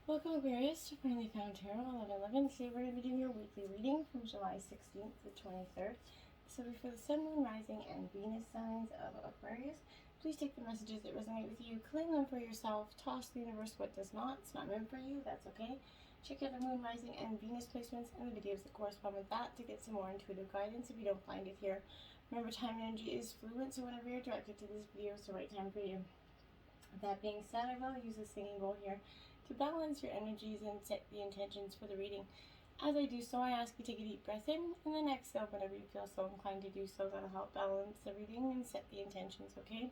Welcome Aquarius to Finally Found Tarot 1111. Today we're going to be doing your weekly reading from July 16th to 23rd. So for the Sun, Moon, Rising, and Venus signs of Aquarius, please take the messages that resonate with you, claim them for yourself, toss the universe what does not. It's not meant for you, that's okay. Check out the Moon, Rising, and Venus placements and the videos that correspond with that to get some more intuitive guidance if you don't find it here. Remember, time and energy is fluid, so whenever you're directed to this video, it's the right time for you. That being said, I will use a singing bowl here to balance your energies and set the intentions for the reading. As I do so, I ask you to take a deep breath in and then exhale whenever you feel so inclined to do so. That'll help balance the reading and set the intentions, okay?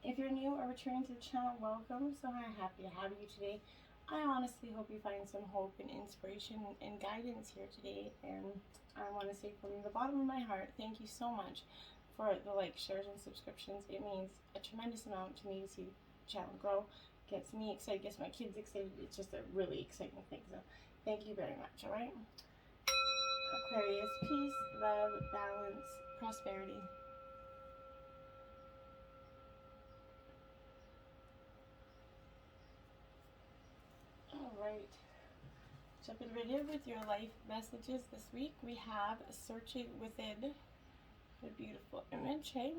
If you're new or returning to the channel, welcome. So I'm happy to have you today. I honestly hope you find some hope and inspiration and guidance here today. And I want to say from the bottom of my heart, thank you so much for the likes, shares, and subscriptions. It means a tremendous amount to me to see the channel grow. Gets me excited, gets my kids excited. It's just a really exciting thing. So thank you very much, all right? Aquarius, peace, love, balance, prosperity. All right. Jumping right in with your life messages this week. We have Searching Within. A beautiful image, hey?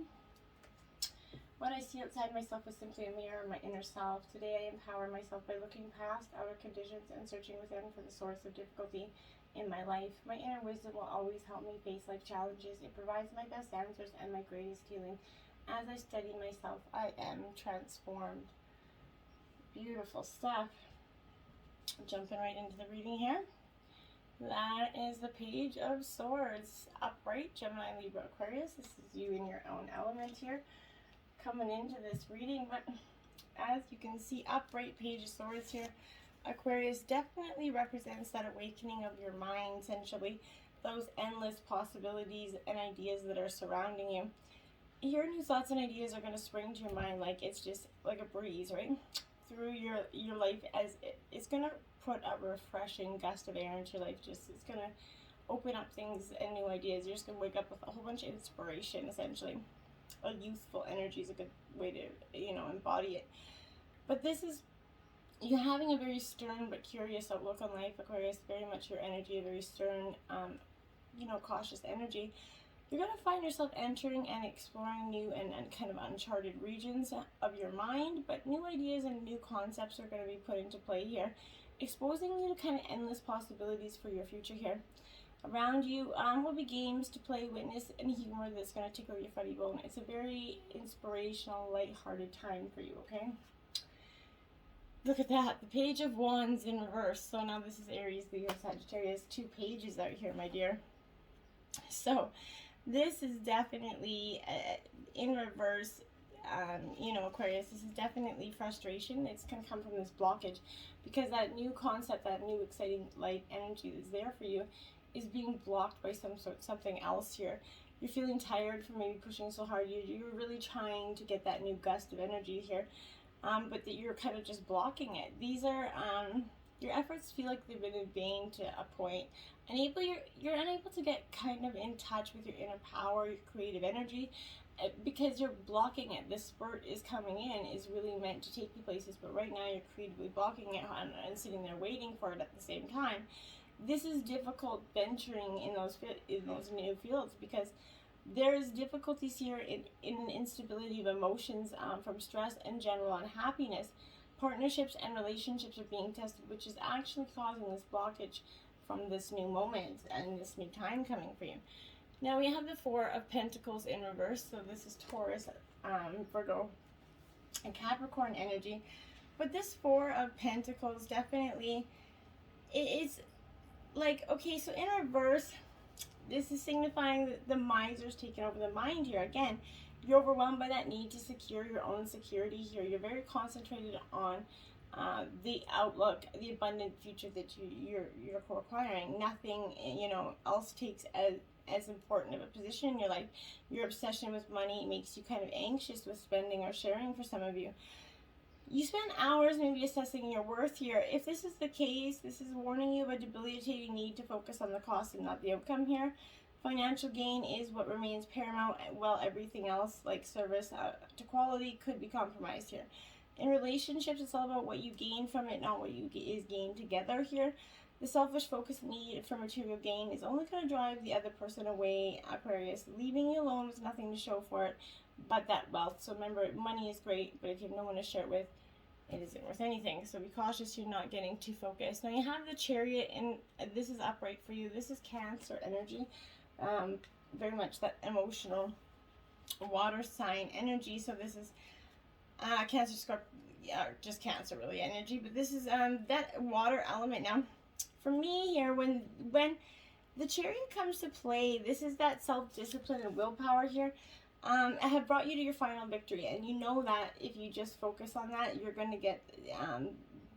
What I see outside myself is simply a mirror of my inner self. Today I empower myself by looking past outer conditions and searching within for the source of difficulty in my life. My inner wisdom will always help me face life challenges. It provides my best answers and my greatest healing. As I study myself, I am transformed. Beautiful stuff. Jumping right into the reading here. That is the Page of Swords. Upright, Gemini, Libra, Aquarius. This is you in your own element here, coming into this reading. But as you can see, upright, Page of Swords here, Aquarius definitely represents that awakening of your mind, essentially those endless possibilities and ideas that are surrounding you. Your new thoughts and ideas are going to spring to your mind like it's just like a breeze, right, through your life, as it's going to put a refreshing gust of air into your life. Just it's going to open up things and new ideas. You're just going to wake up with a whole bunch of inspiration, essentially. A youthful energy is a good way to, embody it. But this is you having a very stern but curious outlook on life, Aquarius. Very much your energy, a very stern, cautious energy. You're going to find yourself entering and exploring new and kind of uncharted regions of your mind, but new ideas and new concepts are going to be put into play here, exposing you to kind of endless possibilities for your future here. Around you will be games to play, witness, and humor that's going to tickle your funny bone. It's a very inspirational, light-hearted time for you, okay? Look at that, the Page of Wands in reverse. So now this is Aries, Leo, Sagittarius, 2 pages out here, my dear. So this is definitely in reverse. Aquarius, this is definitely frustration. It's going to come from this blockage because that new concept, that new exciting light energy that's there for you is being blocked by something else here. You're feeling tired from maybe pushing so hard. You're really trying to get that new gust of energy here, but that you're kind of just blocking it. These are your efforts feel like they've been in vain to a point. You're unable to get kind of in touch with your inner power, your creative energy, because you're blocking it. This spurt is coming in, is really meant to take you places, but right now you're creatively blocking it and sitting there waiting for it at the same time. This is difficult venturing in those new fields because there's difficulties here in an instability of emotions from stress and general unhappiness. Partnerships and relationships are being tested, which is actually causing this blockage from this new moment and this new time coming for you. Now we have the 4 of Pentacles in reverse, so this is Taurus, Virgo, and Capricorn energy. But this 4 of Pentacles definitely, it's like, okay, so in reverse, this is signifying that the miser's taken over the mind here. Again, you're overwhelmed by that need to secure your own security here. You're very concentrated on the outlook, the abundant future that you're acquiring. Nothing, else takes as important of a position in your life. Your obsession with money makes you kind of anxious with spending or sharing for some of you. You spend hours maybe assessing your worth here. If this is the case, this is warning you of a debilitating need to focus on the cost and not the outcome here. Financial gain is what remains paramount, while everything else, like service to quality, could be compromised here. In relationships, it's all about what you gain from it, not what is gained together here. The selfish focused need for material gain is only going to drive the other person away, Aquarius. Leaving you alone with nothing to show for it but that wealth. So remember, money is great, but if you have no one to share it with, it isn't worth anything. So be cautious you're not getting too focused. Now you have the Chariot, and this is upright for you. This is Cancer energy. Very much that emotional water sign energy. So this is Cancer, Scorpio, yeah, just Cancer really energy. But this is that water element. Now, for me here, when the Chariot comes to play, this is that self-discipline and willpower here. I have brought you to your final victory, and you know that if you just focus on that, you're going to get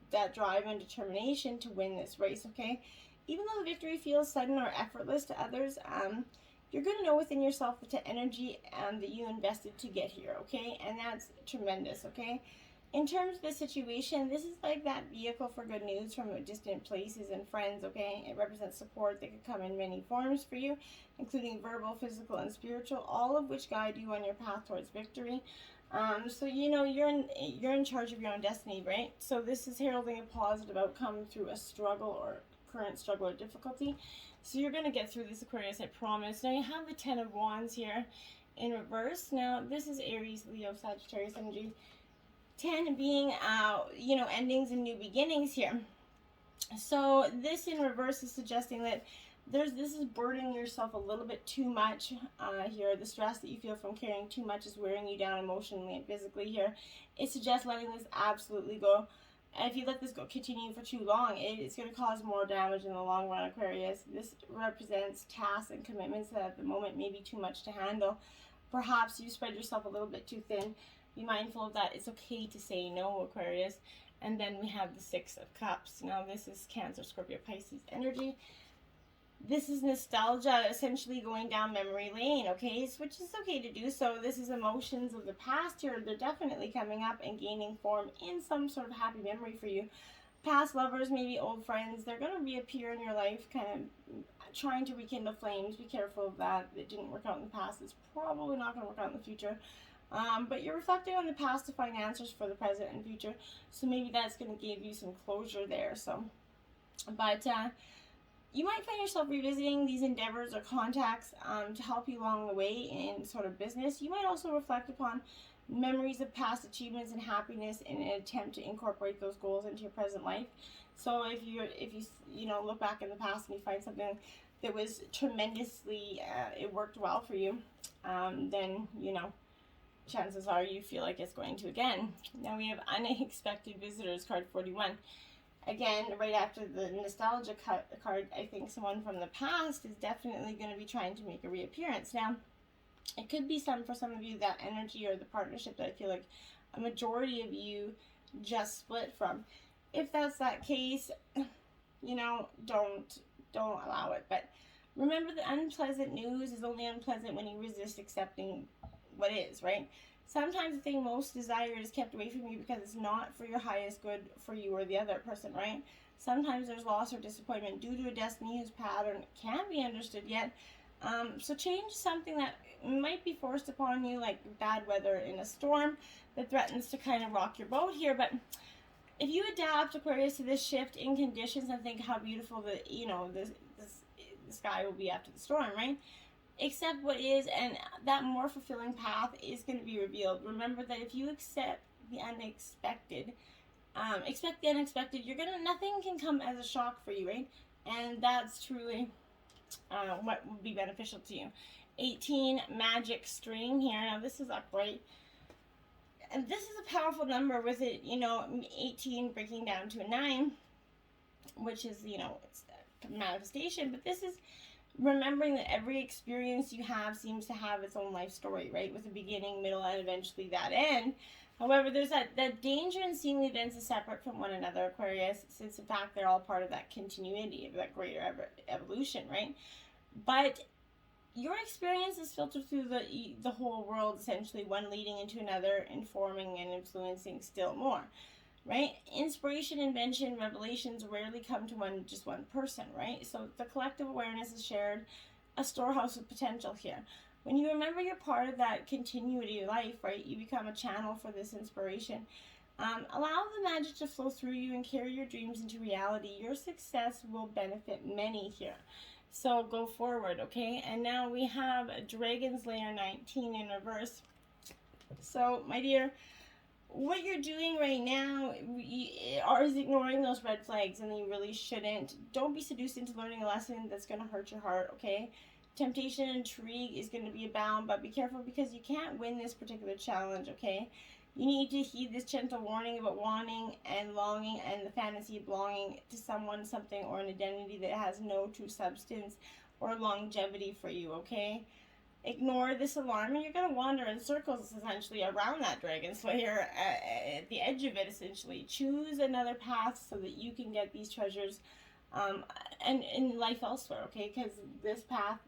that drive and determination to win this race, okay? Even though the victory feels sudden or effortless to others, you're going to know within yourself the energy that you invested to get here, okay? And that's tremendous, okay? In terms of the situation, this is like that vehicle for good news from distant places and friends, okay? It represents support that could come in many forms for you, including verbal, physical, and spiritual, all of which guide you on your path towards victory. So you know you're in charge of your own destiny, right? So this is heralding a positive outcome through a struggle or current struggle or difficulty. So you're going to get through this, Aquarius, I promise. Now you have the Ten of Wands here in reverse. Now this is Aries, Leo, Sagittarius energy. 10 being, endings and new beginnings here. So this in reverse is suggesting that this is burdening yourself a little bit too much here. The stress that you feel from carrying too much is wearing you down emotionally and physically here. It suggests letting this absolutely go. And if you let this continue for too long, it's going to cause more damage in the long run, Aquarius. This represents tasks and commitments that at the moment may be too much to handle. Perhaps you spread yourself a little bit too thin. Be mindful of that. It's okay to say no, Aquarius. And then we have the Six of Cups. Now this is Cancer, Scorpio, Pisces energy. This is nostalgia, essentially going down memory lane, okay? Which is okay to do so. This is emotions of the past here. They're definitely coming up and gaining form in some sort of happy memory for you. Past lovers, maybe old friends, they're going to reappear in your life, kind of trying to rekindle flames. Be careful of that. It didn't work out in the past. It's probably not going to work out in the future. But you're reflecting on the past to find answers for the present and future. So maybe that's going to give you some closure there. But you might find yourself revisiting these endeavors or contacts to help you along the way in sort of business. You might also reflect upon memories of past achievements and happiness in an attempt to incorporate those goals into your present life. So if you look back in the past and you find something that was tremendously, it worked well for you, then, chances are you feel like it's going to again. Now we have Unexpected Visitors, card 41. Again, right after the nostalgia card, I think someone from the past is definitely going to be trying to make a reappearance. Now, it could be for some of you, that energy or the partnership that I feel like a majority of you just split from. If that's that case, don't allow it. But remember, the unpleasant news is only unpleasant when you resist accepting what is, right? Sometimes the thing most desired is kept away from you because it's not for your highest good for you or the other person, right? Sometimes there's loss or disappointment due to a destiny whose pattern can't be understood yet. So change something that might be forced upon you, like bad weather in a storm that threatens to kind of rock your boat here. But if you adapt, Aquarius, to this shift in conditions and think how beautiful the sky will be after the storm, right? Accept what is, and that more fulfilling path is going to be revealed. Remember that if you accept the unexpected, expect the unexpected, nothing can come as a shock for you, right? And that's truly what would be beneficial to you. 18, Magic Stream here. Now this is upright. And this is a powerful number with it, 18 breaking down to a 9, which is, it's a manifestation. But this is remembering that every experience you have seems to have its own life story, right? With a beginning, middle, and eventually that end. However, there's that danger in seeing the events as separate from one another, Aquarius, since in fact they're all part of that continuity, of that greater evolution, right? But your experience is filtered through the whole world, essentially, one leading into another, informing and influencing still more, right? Inspiration, invention, revelations rarely come to just one person, right? So the collective awareness is shared, a storehouse of potential here. When you remember you're part of that continuity of life, right, you become a channel for this inspiration. Allow the magic to flow through you and carry your dreams into reality. Your success will benefit many here. So go forward, okay? And now we have Dragon's Lair 19 in reverse. So, my dear, what you're doing right now is ignoring those red flags, and you really shouldn't. Don't be seduced into learning a lesson that's going to hurt your heart, okay? Temptation and intrigue is going to be abound, but be careful because you can't win this particular challenge, okay? You need to heed this gentle warning about wanting and longing and the fantasy of belonging to someone, something, or an identity that has no true substance or longevity for you, okay? Ignore this alarm and you're going to wander in circles essentially around that dragon slayer at the edge of it essentially. Choose another path so that you can get these treasures and in life elsewhere, okay? Because this path,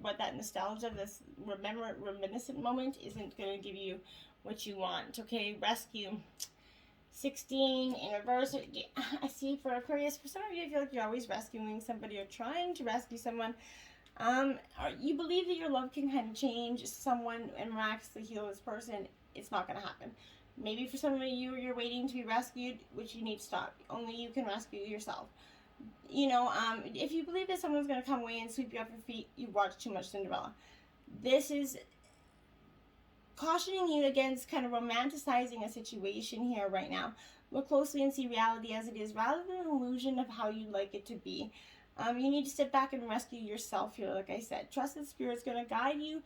what that nostalgia, this reminiscent moment isn't going to give you what you want, okay? Rescue 16 in reverse. I see for Aquarius, for some of you, I feel like you're always rescuing somebody or trying to rescue someone. You believe that your love can kind of change someone and miraculously heal this person. It's not going to happen. Maybe for some of you, you're waiting to be rescued, which you need to stop. Only you can rescue yourself. You know, if you believe that someone's going to come away and sweep you off your feet, you watch too much Cinderella. This is cautioning you against kind of romanticizing a situation here right now. Look closely and see reality as it is rather than an illusion of how you'd like it to be. You need to step back and rescue yourself here, like I said. Trust that Spirit's going to guide you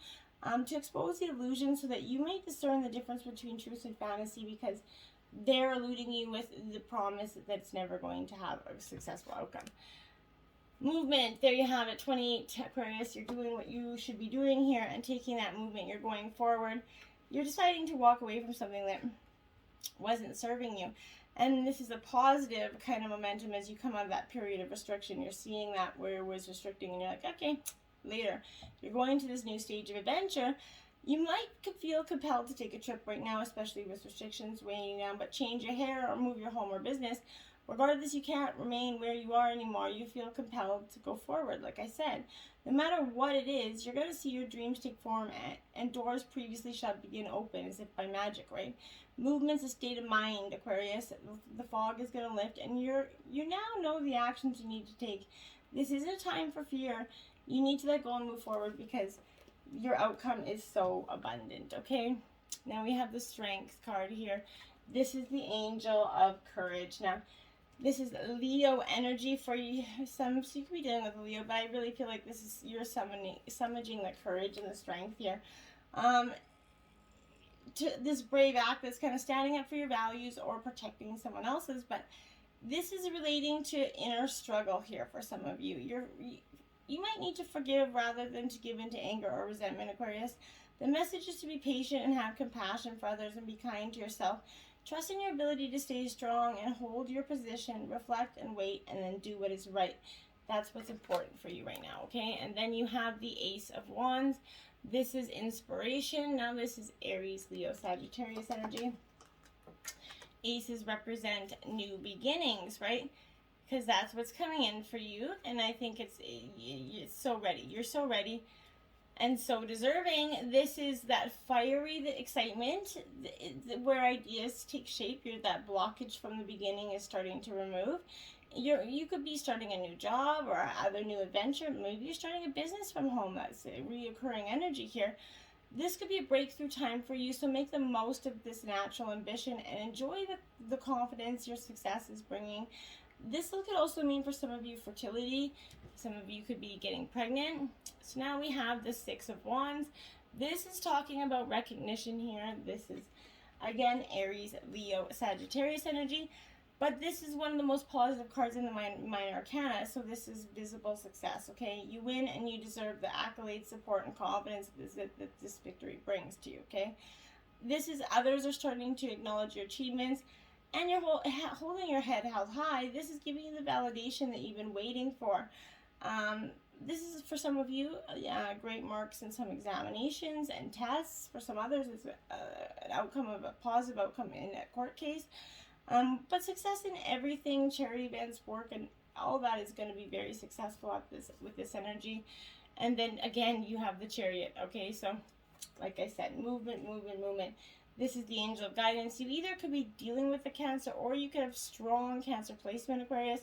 to expose the illusion so that you may discern the difference between truth and fantasy, because they're eluding you with the promise that it's never going to have a successful outcome. Movement, there you have it, 28 Aquarius. You're doing what you should be doing here and taking that movement. You're going forward. You're deciding to walk away from something that wasn't serving you. And this is a positive kind of momentum as you come out of that period of restriction. You're seeing that where it was restricting and you're like, okay, later. You're going to this new stage of adventure. You might feel compelled to take a trip right now, especially with restrictions weighing you down, but change your hair or move your home or business. Regardless, you can't remain where you are anymore. You feel compelled to go forward, like I said. No matter what it is, you're going to see your dreams take form and doors previously shut begin open as if by magic, right? Movement's a state of mind, Aquarius. The fog is going to lift, and you now know the actions you need to take. This isn't a time for fear. You need to let go and move forward because your outcome is so abundant, okay? Now we have the Strength card here. This is the Angel of Courage. Now, this is Leo energy for you. So you could be dealing with Leo, but I really feel like this is you're summoning the courage and the strength here. To this brave act that's kind of standing up for your values or protecting someone else's, but this is relating to inner struggle here for some of you. You might need to forgive rather than to give into anger or resentment, Aquarius. The message is to be patient and have compassion for others and be kind to yourself. Trust in your ability to stay strong and hold your position, reflect and wait, and then do what is right. That's what's important for you right now, okay? And then you have the Ace of Wands. This is inspiration. Now this is Aries, Leo, Sagittarius energy. Aces represent new beginnings, right? Because that's what's coming in for you. And I think it's so ready. You're so ready and so deserving. This is that fiery, the excitement, where ideas take shape. That blockage from the beginning is starting to remove. You could be starting a new job or other new adventure. Maybe you're starting a business from home. That's a reoccurring energy here. This could be a breakthrough time for you, so make the most of this natural ambition and enjoy the confidence your success is bringing. This could also mean for some of you fertility. Some of you could be getting pregnant. So now we have the Six of Wands. This is talking about recognition here. This is, again, Aries, Leo, Sagittarius energy. But this is one of the most positive cards in the minor arcana, so this is visible success, okay? You win and you deserve the accolades, support, and confidence that this victory brings to you, okay? This is others are starting to acknowledge your achievements, and you're holding your head held high. This is giving you the validation that you've been waiting for. This is, for some of you, great marks in some examinations and tests. For some others, it's an outcome of a positive outcome in a court case. But success in everything, charity events, work, and all that is going to be very successful with this energy. And then again, you have the Chariot. Okay, so like I said, movement. This is the angel of guidance. You either could be dealing with the Cancer, or you could have strong Cancer placement, Aquarius,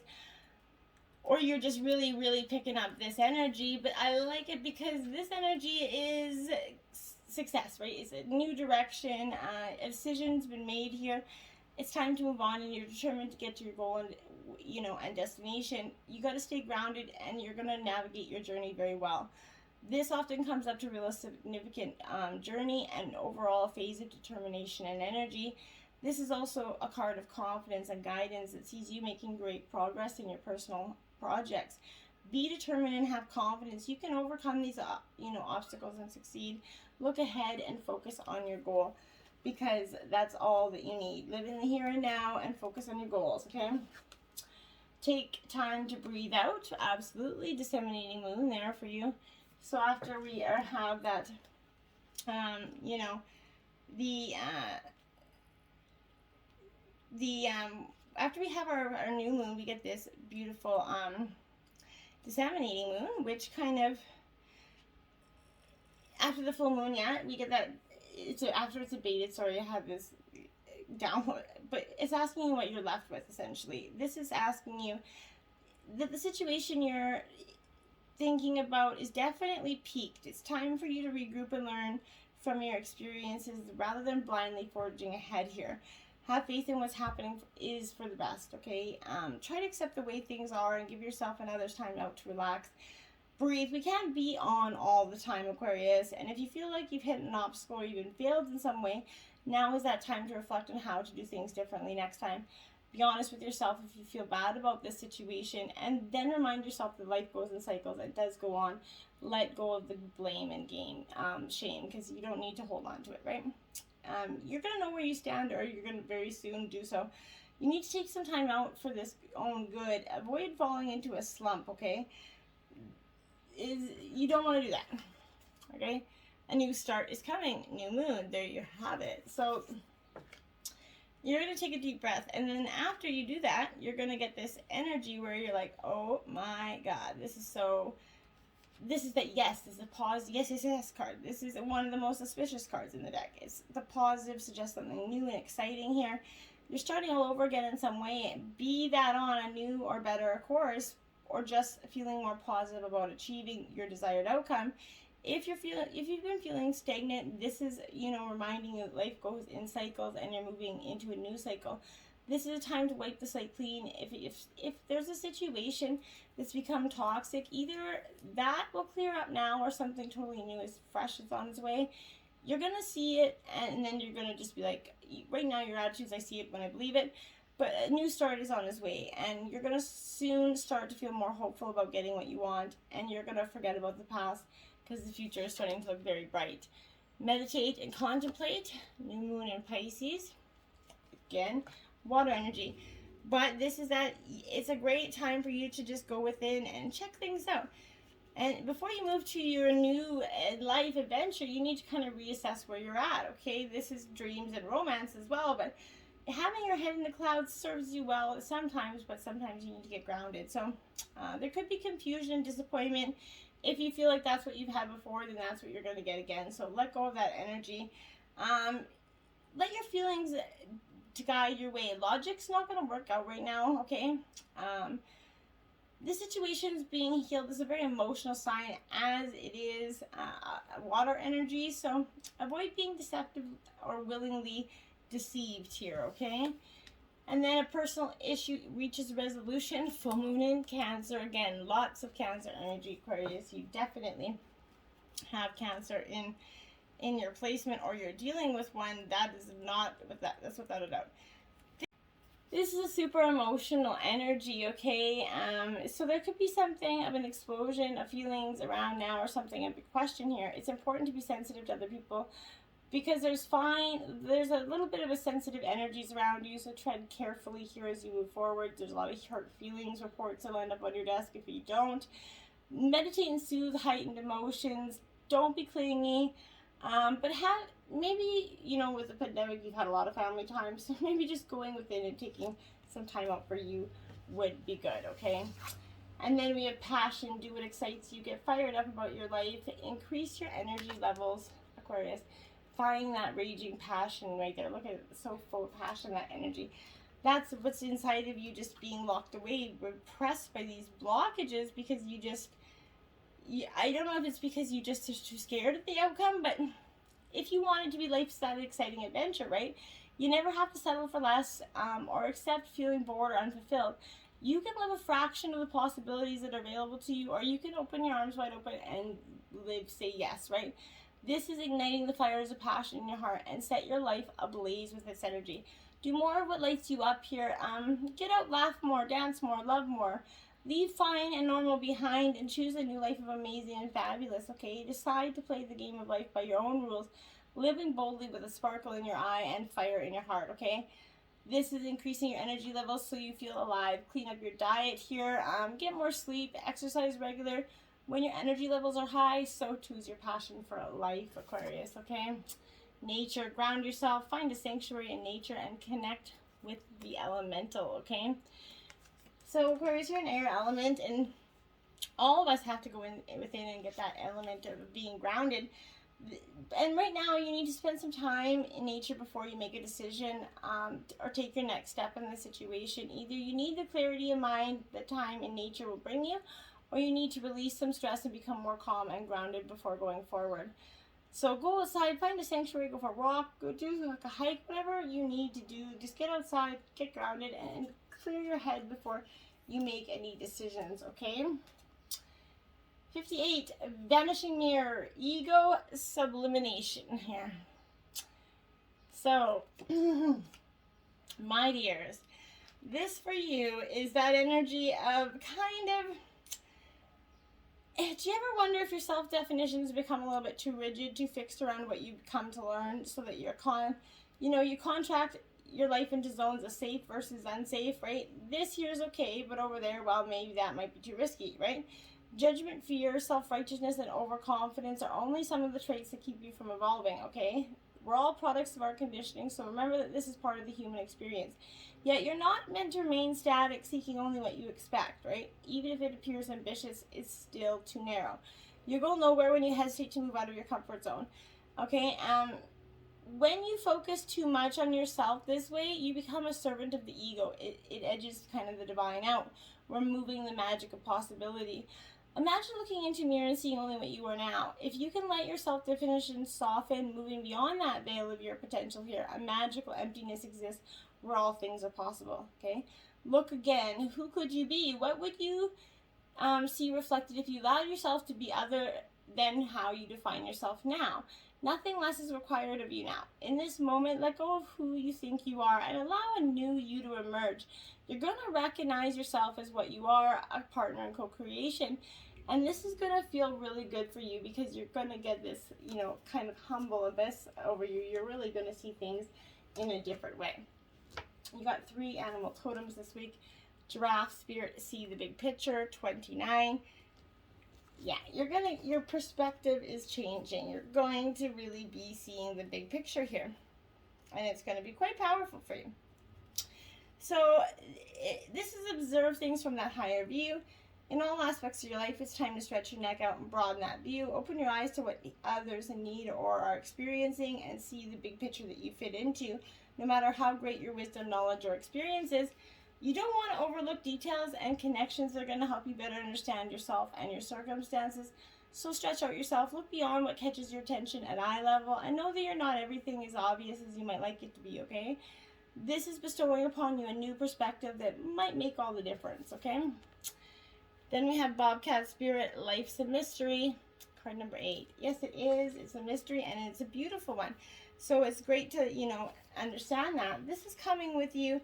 or you're just really, really picking up this energy. But I like it because this energy is success, right? It's a new direction. A decision's been made here. It's time to move on, and you're determined to get to your goal and, you know, and destination. You got to stay grounded, and you're going to navigate your journey very well. This often comes up to real significant journey and overall phase of determination and energy. This is also a card of confidence and guidance that sees you making great progress in your personal projects. Be determined and have confidence. You can overcome these obstacles and succeed. Look ahead and focus on your goal, because that's all that you need. Live in the here and now and focus on your goals, okay? Take time to breathe out. Absolutely. Disseminating moon there for you. So after we have that, after we have our new moon, we get this beautiful disseminating moon, which kind of, after the full moon, we get that, after it's abated, sorry, I have this download, but it's asking you what you're left with, essentially. This is asking you that the situation you're thinking about is definitely peaked. It's time for you to regroup and learn from your experiences rather than blindly forging ahead here. Have faith in what's happening is for the best, okay? Try to accept the way things are and give yourself and others time out to relax. Breathe. We can't be on all the time, Aquarius. And if you feel like you've hit an obstacle or you've been failed in some way, now is that time to reflect on how to do things differently next time. Be honest with yourself if you feel bad about this situation, and then remind yourself that life goes in cycles. It does go on. Let go of the blame and shame, because you don't need to hold on to it, right? You're going to know where you stand, or you're going to very soon do so. You need to take some time out for this own good. Avoid falling into a slump, okay? You don't want to do that, okay? A new start is coming. New moon. There you have it. So you're going to take a deep breath, and then after you do that, you're going to get this energy where you're like, oh my God, this is that yes, this is a pause, yes card. This is one of the most auspicious cards in the deck. It's the positive, suggests something new and exciting here. You're starting all over again in some way. Be that on a new or better course, or just feeling more positive about achieving your desired outcome. If you've been feeling stagnant, this is, reminding you that life goes in cycles and you're moving into a new cycle. This is a time to wipe the slate clean. If there's a situation that's become toxic, either that will clear up now, or something totally new is fresh, is on its way. You're going to see it, and then you're going to just be like, right now your attitudes, I see it when I believe it, but a new start is on its way, and you're going to soon start to feel more hopeful about getting what you want, and you're going to forget about the past, because the future is starting to look very bright. Meditate and contemplate. New moon in Pisces. Again, water energy. But it's a great time for you to just go within and check things out. And before you move to your new life adventure, you need to kind of reassess where you're at, okay? This is dreams and romance as well, but having your head in the clouds serves you well sometimes, but sometimes you need to get grounded. So there could be confusion and disappointment. If you feel like that's what you've had before, then that's what you're going to get again. So let go of that energy. Let your feelings to guide your way. Logic's not going to work out right now, okay? This situation is being healed. This is a very emotional sign, as it is water energy. So avoid being deceptive or willingly deceived here, okay? And then a personal issue reaches resolution. Full moon in Cancer. Again, lots of Cancer energy, Aquarius. You definitely have Cancer in your placement, or you're dealing with one. That's without a doubt. This is a super emotional energy, okay? So there could be something of an explosion of feelings around now, or something, a big question here. It's important to be sensitive to other people, because there's a little bit of a sensitive energies around you, so tread carefully here as you move forward. There's a lot of hurt feelings reports that'll end up on your desk if you don't. Meditate and soothe heightened emotions. Don't be clingy. But maybe, with the pandemic, you've had a lot of family time, so maybe just going within and taking some time out for you would be good, okay? And then we have passion. Do what excites you. Get fired up about your life. Increase your energy levels, Aquarius. find that raging passion right there. Look at it, so full of passion, that energy. That's what's inside of you, just being locked away, repressed by these blockages, because you just, I don't know if it's because you just are too scared of the outcome, but if you want it to be life's that exciting adventure, right? You never have to settle for less or accept feeling bored or unfulfilled. You can live a fraction of the possibilities that are available to you, or you can open your arms wide open and say yes, right? This is igniting the fires of passion in your heart and set your life ablaze with its energy. Do more of what lights you up here. Get out, laugh more, dance more, love more. Leave fine and normal behind and choose a new life of amazing and fabulous, okay? Decide to play the game of life by your own rules, living boldly with a sparkle in your eye and fire in your heart, okay? This is increasing your energy levels so you feel alive. Clean up your diet here. Get more sleep. Exercise regular. When your energy levels are high, so too is your passion for life, Aquarius, okay? Nature. Ground yourself. Find a sanctuary in nature and connect with the elemental, okay? So, Aquarius, you're an air element, and all of us have to go within and get that element of being grounded. And right now, you need to spend some time in nature before you make a decision or take your next step in the situation. Either you need the clarity of mind that time in nature will bring you, or you need to release some stress and become more calm and grounded before going forward. So go outside, find a sanctuary, go for a walk, go do like a hike, whatever you need to do. Just get outside, get grounded, and clear your head before you make any decisions, okay? 58, vanishing mirror, ego sublimation here. So, my dears, this for you is that energy of kind of, do you ever wonder if your self-definitions become a little bit too rigid, too fixed around what you've come to learn, so that you contract your life into zones of safe versus unsafe, right? This here's okay, but over there, well, maybe that might be too risky, right? Judgment, fear, self-righteousness, and overconfidence are only some of the traits that keep you from evolving, okay? We're all products of our conditioning, so remember that this is part of the human experience. Yet you're not meant to remain static, seeking only what you expect, right? Even if it appears ambitious, it's still too narrow. You go nowhere when you hesitate to move out of your comfort zone, okay? When you focus too much on yourself this way, you become a servant of the ego. It edges kind of the divine out, removing the magic of possibility. Imagine looking into a mirror and seeing only what you are now. If you can let your self-definition soften, moving beyond that veil of your potential here, a magical emptiness exists where all things are possible, okay? Look again. Who could you be? What would you see reflected if you allowed yourself to be other than how you define yourself now? Nothing less is required of you now. In this moment, let go of who you think you are and allow a new you to emerge. You're going to recognize yourself as what you are, a partner in co-creation. And this is going to feel really good for you because you're going to get this, kind of humble abyss over you. You're really going to see things in a different way. You got 3 animal totems this week. Giraffe, spirit, see the big picture, 29. Yeah, your perspective is changing. You're going to really be seeing the big picture here. And it's going to be quite powerful for you. So this is observe things from that higher view. In all aspects of your life, it's time to stretch your neck out and broaden that view. Open your eyes to what others in need or are experiencing and see the big picture that you fit into. No matter how great your wisdom, knowledge, or experience is, you don't want to overlook details and connections that are going to help you better understand yourself and your circumstances. So stretch out yourself, look beyond what catches your attention at eye level, and know that you're not everything as obvious as you might like it to be, okay? This is bestowing upon you a new perspective that might make all the difference, okay? Then we have Bobcat Spirit, Life's a Mystery, card number 8. Yes, it is. It's a mystery, and it's a beautiful one. So it's great to, understand that. This is coming with you.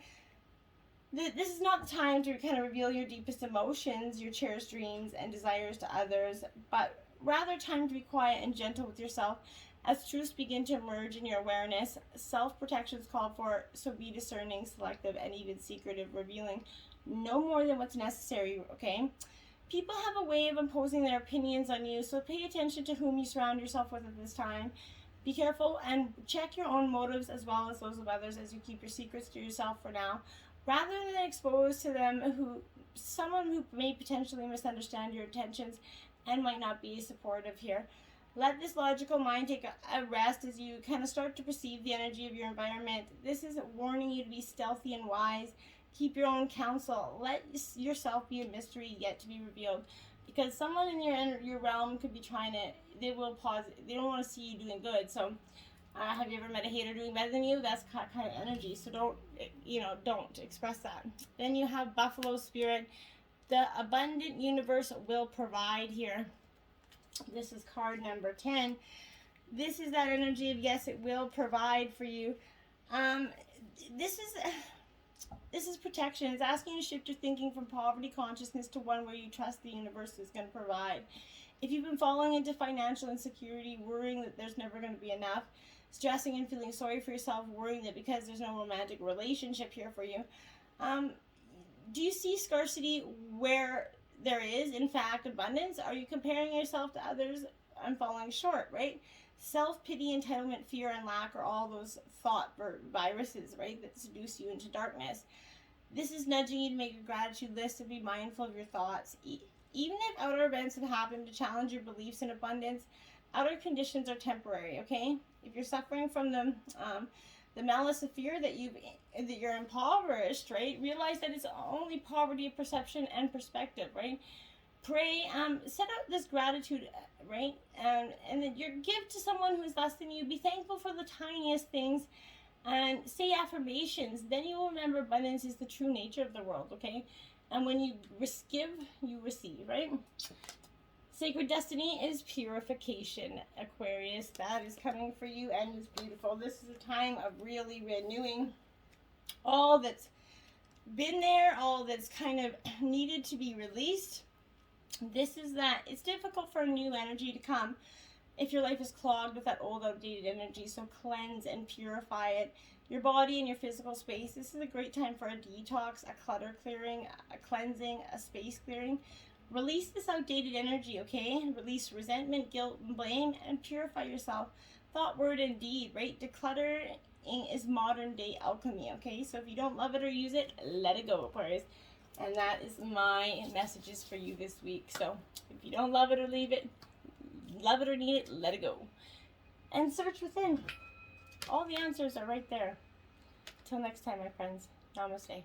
This is not the time to kind of reveal your deepest emotions, your cherished dreams and desires to others, but rather time to be quiet and gentle with yourself as truths begin to emerge in your awareness. Self-protection is called for, so be discerning, selective, and even secretive, revealing no more than what's necessary, okay? People have a way of imposing their opinions on you, so pay attention to whom you surround yourself with at this time. Be careful and check your own motives as well as those of others as you keep your secrets to yourself for now, rather than expose to them someone who may potentially misunderstand your intentions and might not be supportive here. Let this logical mind take a rest as you kind of start to perceive the energy of your environment. This is warning you to be stealthy and wise. Keep your own counsel. Let yourself be a mystery yet to be revealed. Because someone in your realm could be trying to, they don't want to see you doing good. So have you ever met a hater doing better than you? That's kind of energy. So don't express that. Then you have Buffalo Spirit. The abundant universe will provide here. This is card number 10. This is that energy of yes, it will provide for you. This is protection. It's asking you to shift your thinking from poverty consciousness to one where you trust the universe is going to provide. If you've been falling into financial insecurity, worrying that there's never going to be enough, stressing and feeling sorry for yourself, worrying that because there's no romantic relationship here for you, do you see scarcity where there is, in fact, abundance? Are you comparing yourself to others and falling short, right? Self-pity, entitlement, fear, and lack are all those thought viruses, right, that seduce you into darkness. This is nudging you to make a gratitude list and be mindful of your thoughts. Even if outer events have happened to challenge your beliefs in abundance, outer conditions are temporary, okay? If you're suffering from the malice of fear that you're impoverished, right? Realize that it's only poverty of perception and perspective, right? Pray, set out this gratitude, right? And then give to someone who is less than you. Be thankful for the tiniest things and say affirmations. Then you will remember abundance is the true nature of the world, okay? And when you give, you receive, right? Sacred destiny is purification, Aquarius. That is coming for you and is beautiful. This is a time of really renewing all that's been there, all that's kind of needed to be released. This is that. It's difficult for a new energy to come if your life is clogged with that old outdated energy. So cleanse and purify it. Your body and your physical space. This is a great time for a detox, a clutter clearing, a cleansing, a space clearing. Release this outdated energy, okay? Release resentment, guilt, and blame, and purify yourself. Thought, word, and deed, right? Decluttering is modern day alchemy, okay? So if you don't love it or use it, let it go, Aquarius. And that is my messages for you this week. So if you don't love it or leave it, love it or need it, let it go. And search within. All the answers are right there. Till next time, my friends. Namaste.